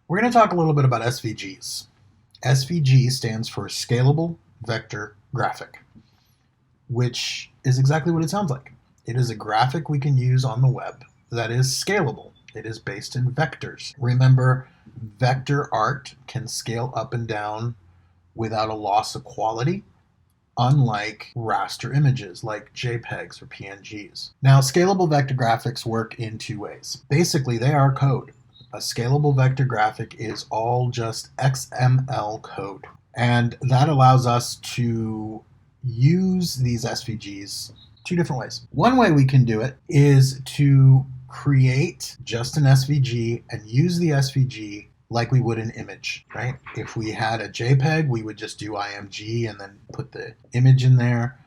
We're going to talk a little bit about SVGs. SVG stands for Scalable Vector Graphic, which is exactly what it sounds like. It is a graphic we can use on the web that is scalable. It is based in vectors. Remember, vector art can scale up and down without a loss of quality, unlike raster images like JPEGs or PNGs. Now, scalable vector graphics work in two ways. Basically, they are code. A scalable vector graphic is all just XML code, and that allows us to use these SVGs two different ways. One way we can do it is to create just an SVG and use the SVG like we would an image, right? If we had a JPEG, we would just do IMG and then put the image in there.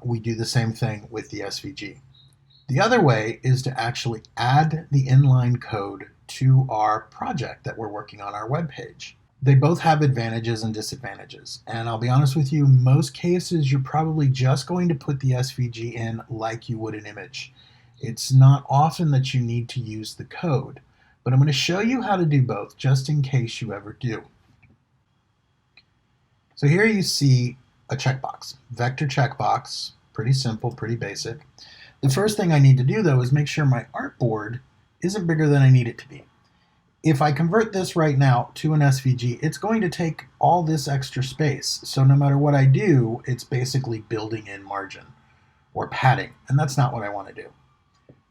We do the same thing with the SVG. The other way is to actually add the inline code to our project that we're working on our web page. They both have advantages and disadvantages. And I'll be honest with you, most cases you're probably just going to put the SVG in like you would an image. It's not often that you need to use the code, but I'm going to show you how to do both just in case you ever do. So here you see a checkbox, vector checkbox, pretty simple, pretty basic. The first thing I need to do though is make sure my artboard isn't bigger than I need it to be. If I convert this right now to an SVG, it's going to take all this extra space. So no matter what I do, it's basically building in margin or padding, and that's not what I want to do.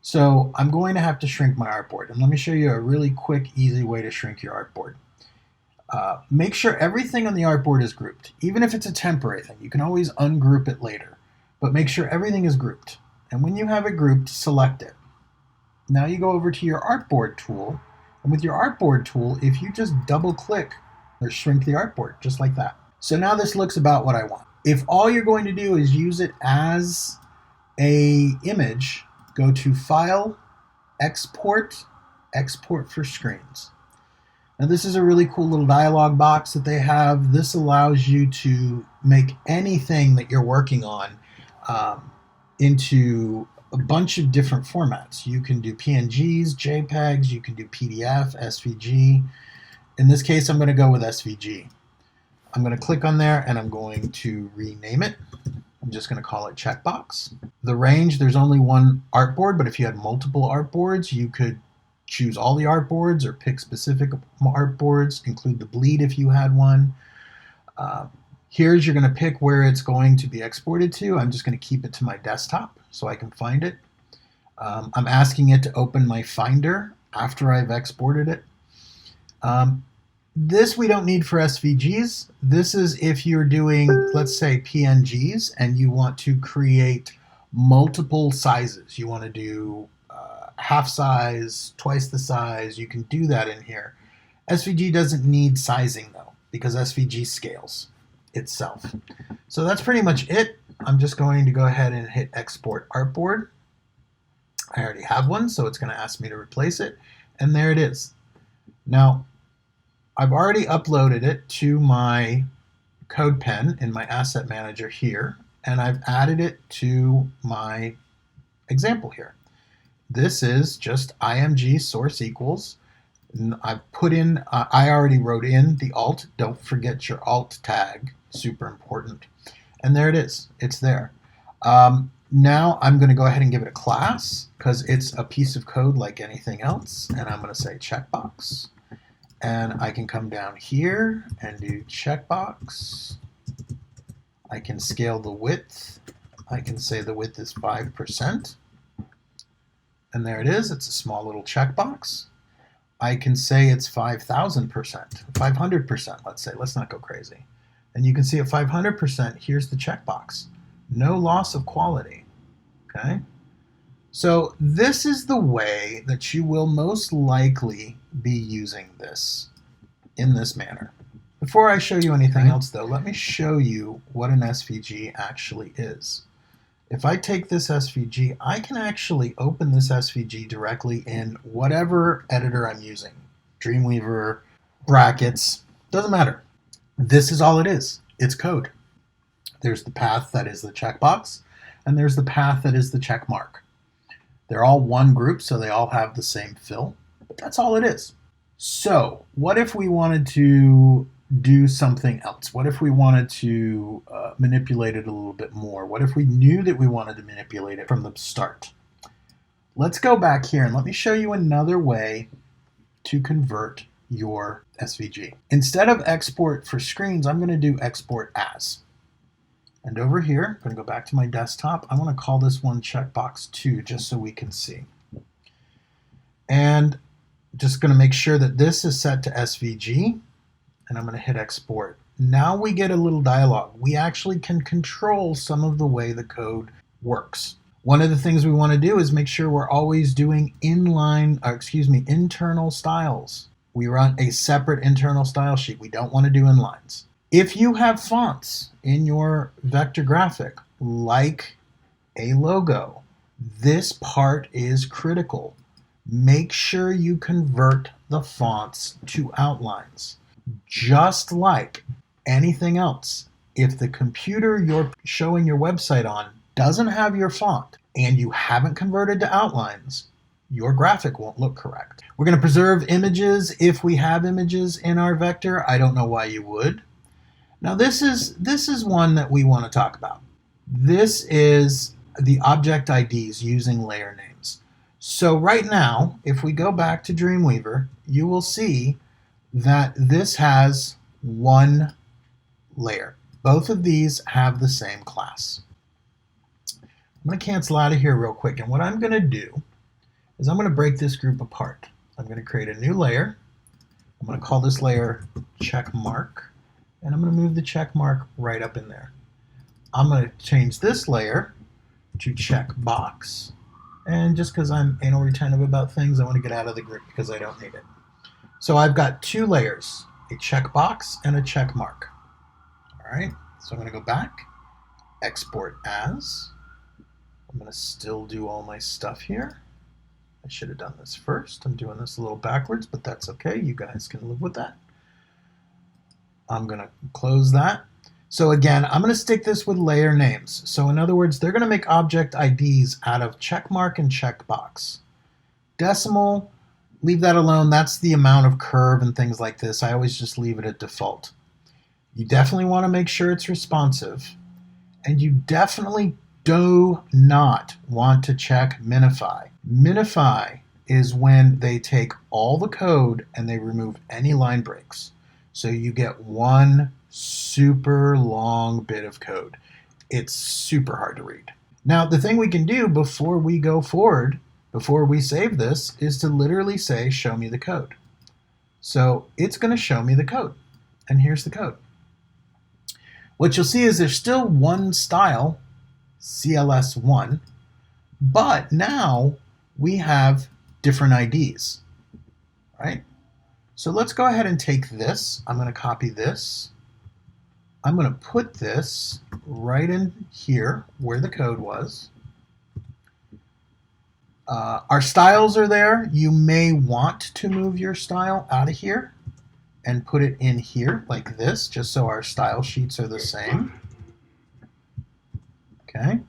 So I'm going to have to shrink my artboard, and let me show you a really quick, easy way to shrink your artboard. Make sure everything on the artboard is grouped. Even if it's a temporary thing, you can always ungroup it later, but make sure everything is grouped. And when you have it grouped, select it. Now you go over to your Artboard tool, and with your Artboard tool, if you just double click or shrink the artboard, just like that. So now this looks about what I want. If all you're going to do is use it as a image, go to File, Export, Export for Screens. Now this is a really cool little dialog box that they have. This allows you to make anything that you're working on into a bunch of different formats. You can do PNGs, JPEGs, you can do PDF, SVG. In this case, I'm going to go with SVG. I'm going to click on there and I'm going to rename it. I'm just going to call it checkbox. The range, there's only one artboard, but if you had multiple artboards, you could choose all the artboards or pick specific artboards, include the bleed if you had one. Here's you're going to pick where it's going to be exported to. I'm just going to keep it to my desktop so I can find it. I'm asking it to open my Finder after I've exported it. This we don't need for SVGs. This is if you're doing, let's say, PNGs and you want to create multiple sizes. You want to do half size, twice the size. You can do that in here. SVG doesn't need sizing though, because SVG scales itself. So that's pretty much it. I'm just going to go ahead and hit Export Artboard. I already have one, so it's going to ask me to replace it. And there it is. Now, I've already uploaded it to my CodePen in my Asset Manager here, and I've added it to my example here. This is just IMG source equals. I've put in, I already wrote in the alt. Don't forget your alt tag, super important. And there it is, it's there. Now I'm going to go ahead and give it a class because it's a piece of code like anything else. And I'm going to say checkbox. And I can come down here and do checkbox. I can scale the width. I can say the width is 5%. And there it is, it's a small little checkbox. I can say it's 5,000%, 500%, let's say. Let's not go crazy. And you can see at 500%, here's the checkbox. No loss of quality, okay? So this is the way that you will most likely be using this in this manner. Before I show you anything else though, let me show you what an SVG actually is. If I take this SVG, I can actually open this SVG directly in whatever editor I'm using. Dreamweaver, brackets, doesn't matter. This is all it is. It's code. There's the path that is the checkbox, and there's the path that is the check mark. They're all one group, so they all have the same fill, but that's all it is. So what if we wanted to do something else? What if we wanted to manipulate it a little bit more? What if we knew that we wanted to manipulate it from the start? Let's go back here and let me show you another way to convert your SVG. Instead of export for screens, I'm going to do export as. And over here, I'm going to go back to my desktop. I want to call this one checkbox 2 just so we can see. And just going to make sure that this is set to SVG, and I'm going to hit export. Now we get a little dialog. We actually can control some of the way the code works. One of the things we want to do is make sure we're always doing internal styles. We run a separate internal style sheet. We don't want to do inlines. If you have fonts in your vector graphic, like a logo, this part is critical. Make sure you convert the fonts to outlines. Just like anything else, if the computer you're showing your website on doesn't have your font and you haven't converted to outlines, your graphic won't look correct. We're going to preserve images if we have images in our vector. I don't know why you would. Now this is one that we want to talk about. This is the object IDs using layer names. So right now, if we go back to Dreamweaver, you will see that this has one layer. Both of these have the same class. I'm going to cancel out of here real quick, and what I'm going to do is I'm going to break this group apart. I'm going to create a new layer. I'm going to call this layer check mark, and I'm going to move the check mark right up in there. I'm going to change this layer to check box. And just because I'm anal retentive about things, I want to get out of the group because I don't need it. So I've got two layers, a checkbox and a check mark. All right, so I'm going to go back, export as. I'm going to still do all my stuff here. I should have done this first. I'm doing this a little backwards, but that's okay. You guys can live with that. I'm going to close that. So again, I'm going to stick this with layer names. So in other words, they're going to make object IDs out of checkmark and checkbox. Decimal, leave that alone. That's the amount of curve and things like this. I always just leave it at default. You definitely want to make sure it's responsive. And you definitely do not want to check minify. Minify is when they take all the code and they remove any line breaks. So you get one super long bit of code. It's super hard to read. Now, the thing we can do before we go forward, before we save this, is to literally say, show me the code. So it's going to show me the code. And here's the code. What you'll see is there's still one style, CLS1, but now we have different IDs, right? So let's go ahead and take this. I'm going to copy this. I'm going to put this right in here where the code was. Our styles are there. You may want to move your style out of here and put it in here like this, just so our style sheets are the same. Okay.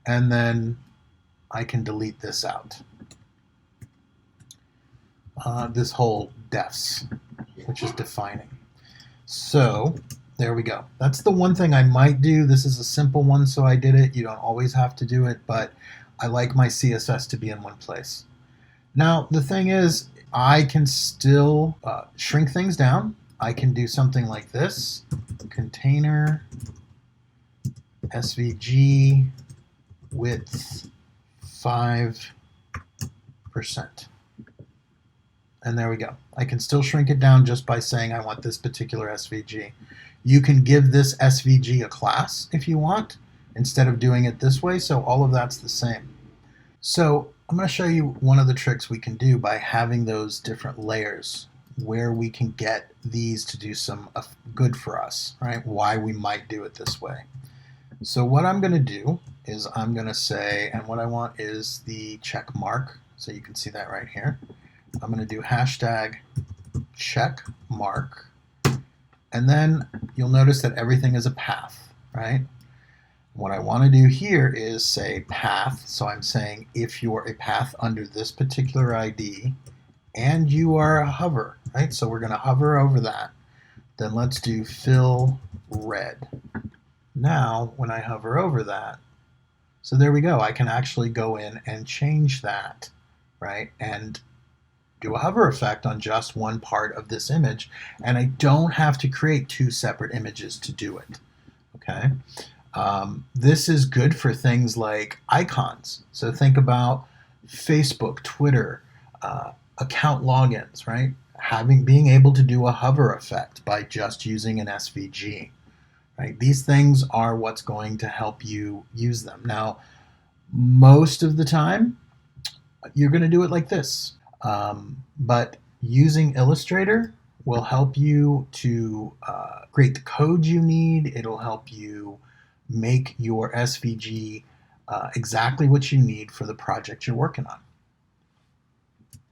And then I can delete this out. This whole defs, which is defining. So there we go. That's the one thing I might do. This is a simple one, so I did it. You don't always have to do it, but I like my CSS to be in one place. Now, the thing is, I can still shrink things down. I can do something like this. Container SVG width 5%. And there we go. I can still shrink it down just by saying I want this particular SVG. You can give this SVG a class if you want, instead of doing it this way, so all of that's the same. So I'm going to show you one of the tricks we can do by having those different layers, where we can get these to do some good for us, right? Why we might do it this way. So what I'm going to do is I'm going to say, and what I want is the check mark, so you can see that right here. I'm going to do hashtag check mark, and then you'll notice that everything is a path, right? What I want to do here is say path, so I'm saying if you're a path under this particular ID, and you are a hover, right? So we're going to hover over that. Then let's do fill red. Now, when I hover over that, so there we go. I can actually go in and change that, right? And do a hover effect on just one part of this image. And I don't have to create two separate images to do it, okay? This is good for things like icons. So think about Facebook, Twitter, account logins, right? Being able to do a hover effect by just using an SVG, right? These things are what's going to help you use them. Now, most of the time, you're going to do it like this. But using Illustrator will help you to create the code you need. It'll help you make your SVG exactly what you need for the project you're working on.